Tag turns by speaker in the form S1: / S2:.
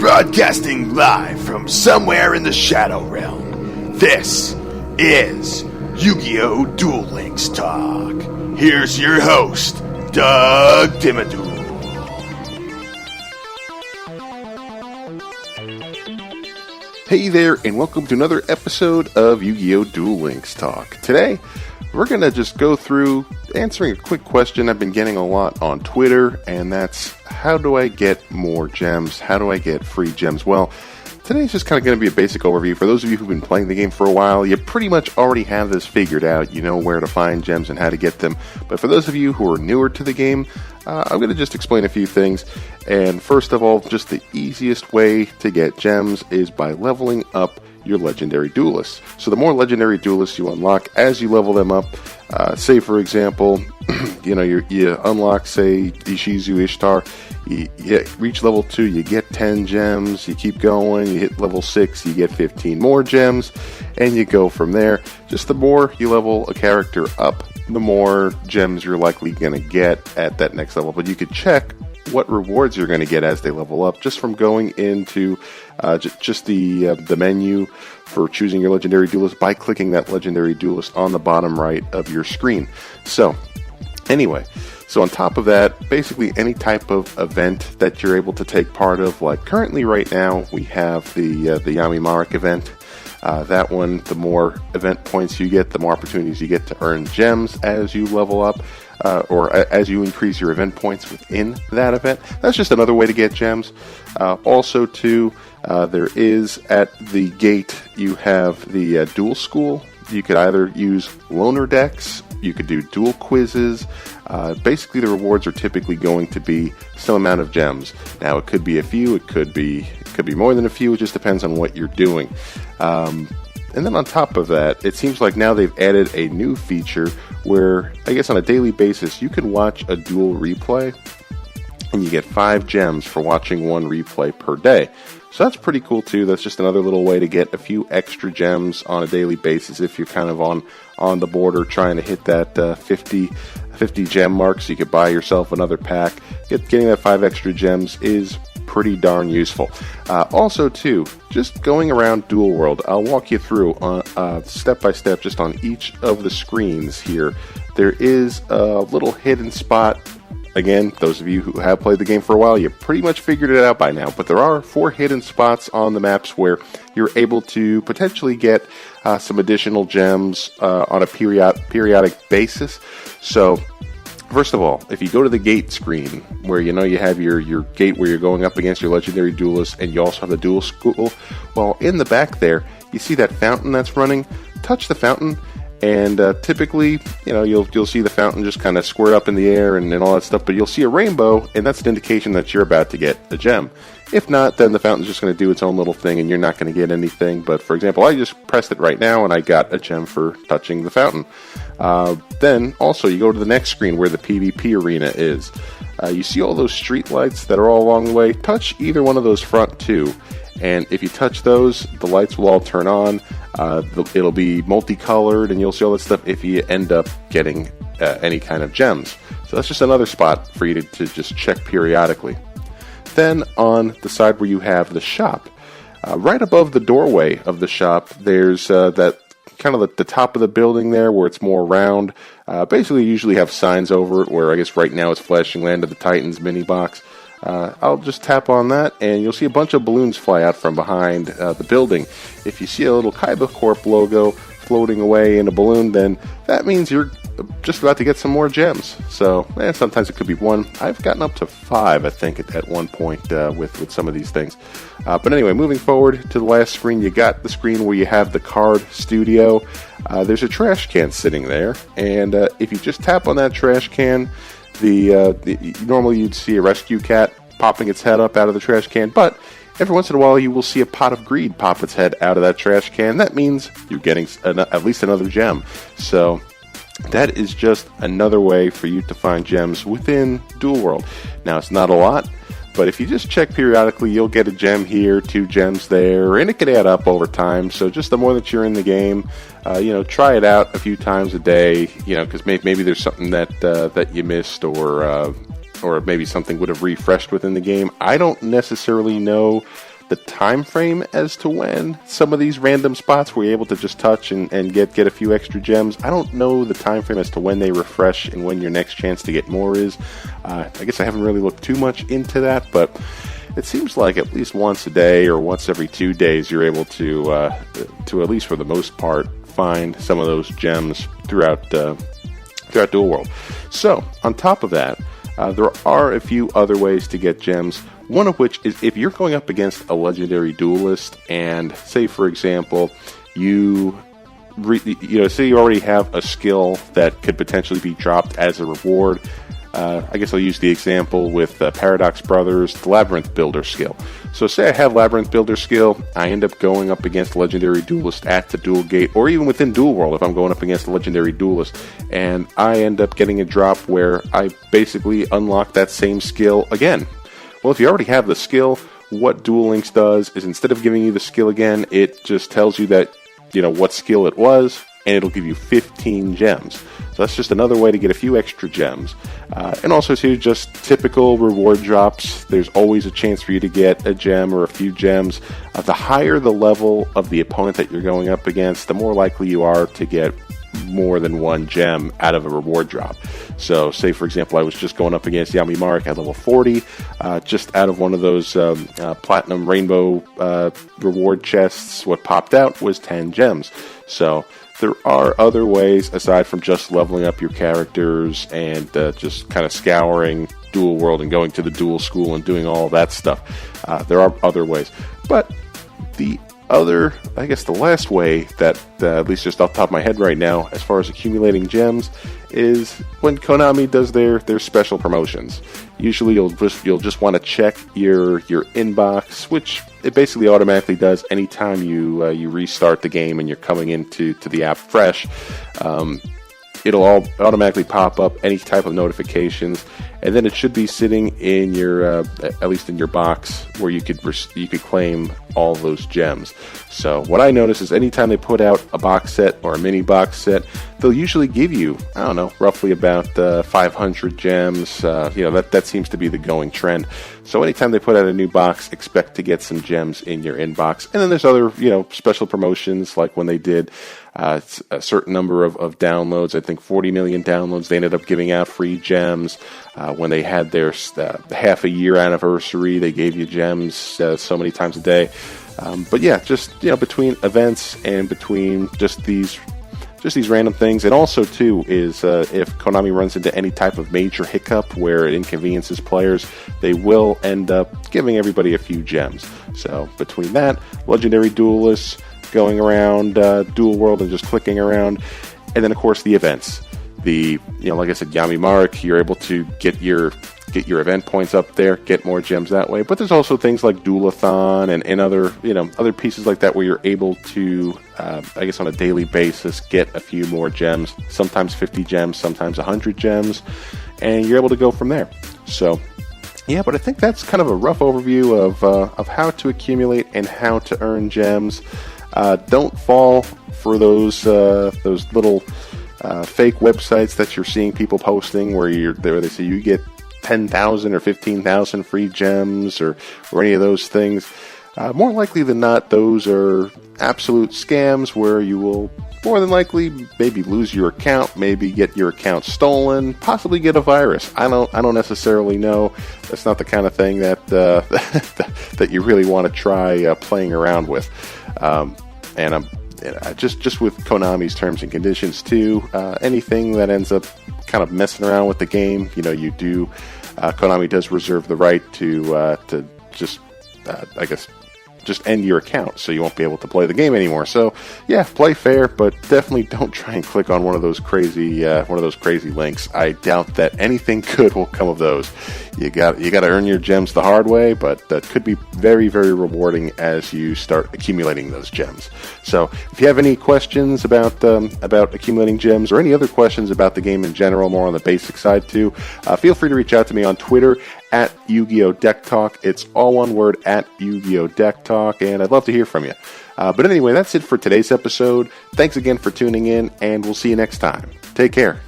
S1: Broadcasting live from somewhere in the Shadow Realm, this is YuGiOh Duel Links Talk. Here's your host, Dimmaduel. Hey there, and welcome to another episode of YuGiOh Duel Links Talk. Today, we're going to just go through answering a quick question I've been getting a lot on Twitter, and that's, how do I get more gems? How do I get free gems? Well, today's just kind of going to be a basic overview. For those of you who've been playing the game for a while, you pretty much already have this figured out. You know where to find gems and how to get them. But for those of you who are newer to the game, I'm going to just explain a few things. And first of all, just the easiest way to get gems is by leveling up your legendary duelists. So the more legendary duelists you unlock as you level them up, say for example, you unlock, say, Ishizu Ishtar, you reach level 2, you get 10 gems, you keep going, you hit level 6, you get 15 more gems, and you go from there. Just the more you level a character up, the more gems you're likely going to get at that next level. But you could check what rewards you're going to get as they level up just from going into just the menu for choosing your legendary duelist by clicking that legendary duelist on the bottom right of your screen. So anyway, so on top of that, basically any type of event that you're able to take part of, like currently right now we have the Yami Marik event. That one, the more event points you get, the more opportunities you get to earn gems as you level up, or as you increase your event points within that event. That's just another way to get gems. Also, too, there is at the gate, you have the duel school. You could either use loner decks, you could do duel quizzes. Basically, the rewards are typically going to be some amount of gems. Now, it could be a few, it could be more than a few. It just depends on what you're doing. And then on top of that, it seems like now they've added a new feature where, I guess on a daily basis, you can watch a duel replay, and you get 5 gems for watching one replay per day. So that's pretty cool too. That's just another little way to get a few extra gems on a daily basis if you're kind of on the border trying to hit that 50 gem mark, so you could buy yourself another pack. Getting that 5 extra gems is pretty darn useful. Also too, just going around Duel World, I'll walk you through step by step just on each of the screens here. There is a little hidden spot. Again, those of you who have played the game for a while, you pretty much figured it out by now, but there are 4 hidden spots on the maps where you're able to potentially get some additional gems on a periodic basis. So, first of all, if you go to the gate screen, where you have your gate where you're going up against your legendary duelist, and you also have the duel school, well, in the back there, you see that fountain that's running. Touch the fountain, and typically, you'll see the fountain just kind of squirt up in the air and all that stuff, but you'll see a rainbow, and that's an indication that you're about to get a gem. If not, then the fountain's just going to do its own little thing, and you're not going to get anything. But for example, I just pressed it right now, and I got a gem for touching the fountain. Then, also, you go to the next screen where the PvP arena is. You see all those street lights that are all along the way? Touch either one of those front 2. And if you touch those, the lights will all turn on. It'll be multicolored, and you'll see all that stuff if you end up getting any kind of gems. So that's just another spot for you to just check periodically. Then on the side where you have the shop, right above the doorway of the shop, there's that kind of the top of the building there where it's more round. Basically, you usually have signs over it where I guess right now it's flashing Land of the Titans mini box. I'll just tap on that, and you'll see a bunch of balloons fly out from behind the building. If you see a little Kaiba Corp logo floating away in a balloon, then that means you're just about to get some more gems. So, sometimes it could be 1. I've gotten up to 5, I think, at one point with some of these things. But anyway, moving forward to the last screen, you got the screen where you have the card studio. There's a trash can sitting there, and if you just tap on that trash can, normally you'd see a rescue cat popping its head up out of the trash can, but every once in a while you will see a pot of greed pop its head out of that trash can. That means you're getting at least another gem. So that is just another way for you to find gems within Duel World. Now, it's not a lot, but if you just check periodically, you'll get a gem here, 2 gems there, and it can add up over time. So just the more that you're in the game, try it out a few times a day, because maybe there's something that you missed, or maybe something would have refreshed within the game. I don't necessarily know the time frame as to when some of these random spots where you're able to just touch and get a few extra gems. I don't know the time frame as to when they refresh and when your next chance to get more is. I guess I haven't really looked too much into that, but it seems like at least once a day or once every 2 days you're able to at least for the most part, find some of those gems throughout Duel World. So, on top of that, there are a few other ways to get gems, one of which is if you're going up against a legendary duelist and, say for example, say you already have a skill that could potentially be dropped as a reward. I guess I'll use the example with Paradox Brothers, the Labyrinth Builder skill. So say I have Labyrinth Builder skill, I end up going up against a legendary duelist at the duel gate, or even within Duel World if I'm going up against a legendary duelist, and I end up getting a drop where I basically unlock that same skill again. Well, if you already have the skill, what Duel Links does is instead of giving you the skill again, it just tells you that, what skill it was, and it'll give you 15 gems. So that's just another way to get a few extra gems. And also, too, just typical reward drops. There's always a chance for you to get a gem or a few gems. The higher the level of the opponent that you're going up against, the more likely you are to get more than one gem out of a reward drop. So, say, for example, I was just going up against Yami Mark at level 40. Just out of one of those Platinum Rainbow reward chests, what popped out was 10 gems. So, there are other ways aside from just leveling up your characters and just kind of scouring Duel World and going to the Duel School and doing all that stuff. There are other ways. But the last way that, at least just off the top of my head right now, as far as accumulating gems, is when Konami does their special promotions. Usually you'll just want to check your inbox, which it basically automatically does anytime you restart the game and you're coming into the app fresh. It'll all automatically pop up any type of notifications, and then it should be sitting in your at least in your box where you could claim all those gems. So what I notice is anytime they put out a box set or a mini box set, they'll usually give you, I don't know, roughly about 500 gems. That seems to be the going trend. So anytime they put out a new box, expect to get some gems in your inbox. And then there's other special promotions, like when they did a certain number of downloads. I think 40 million downloads. They ended up giving out free gems. When they had their half a year anniversary, they gave you gems so many times a day. But yeah, just between events and between just these random things, and also too is if Konami runs into any type of major hiccup where it inconveniences players, they will end up giving everybody a few gems. So between that, legendary duelists going around Duel World and just clicking around, and then of course the events. Like I said, Yami Mark, you're able to get your event points up there, get more gems that way. But there's also things like Duelathon and other pieces like that where you're able to, I guess on a daily basis, get a few more gems. Sometimes 50 gems, sometimes 100 gems, and you're able to go from there. So, yeah, but I think that's kind of a rough overview of how to accumulate and how to earn gems. Don't fall for those little fake websites that you're seeing people posting where they say you get 10,000 or 15,000 free gems or any of those things. More likely than not, those are absolute scams where you will more than likely maybe lose your account, maybe get your account stolen, possibly get a virus. I don't necessarily know. That's not the kind of thing that that you really want to try playing around with. And I'm just with Konami's terms and conditions too. Anything that ends up kind of messing around with the game, Konami does reserve the right to just end your account, so you won't be able to play the game anymore. So yeah, play fair, but definitely don't try and click on one of those crazy links. I doubt that anything good will come of those. You got to earn your gems the hard way, but that could be very, very rewarding as you start accumulating those gems. So if you have any questions about accumulating gems or any other questions about the game in general, more on the basic side too, feel free to reach out to me on Twitter at YuGiOh Deck Talk. It's all one word, at YuGiOh Deck Talk, and I'd love to hear from you. But anyway, that's it for today's episode. Thanks again for tuning in, and we'll see you next time. Take care.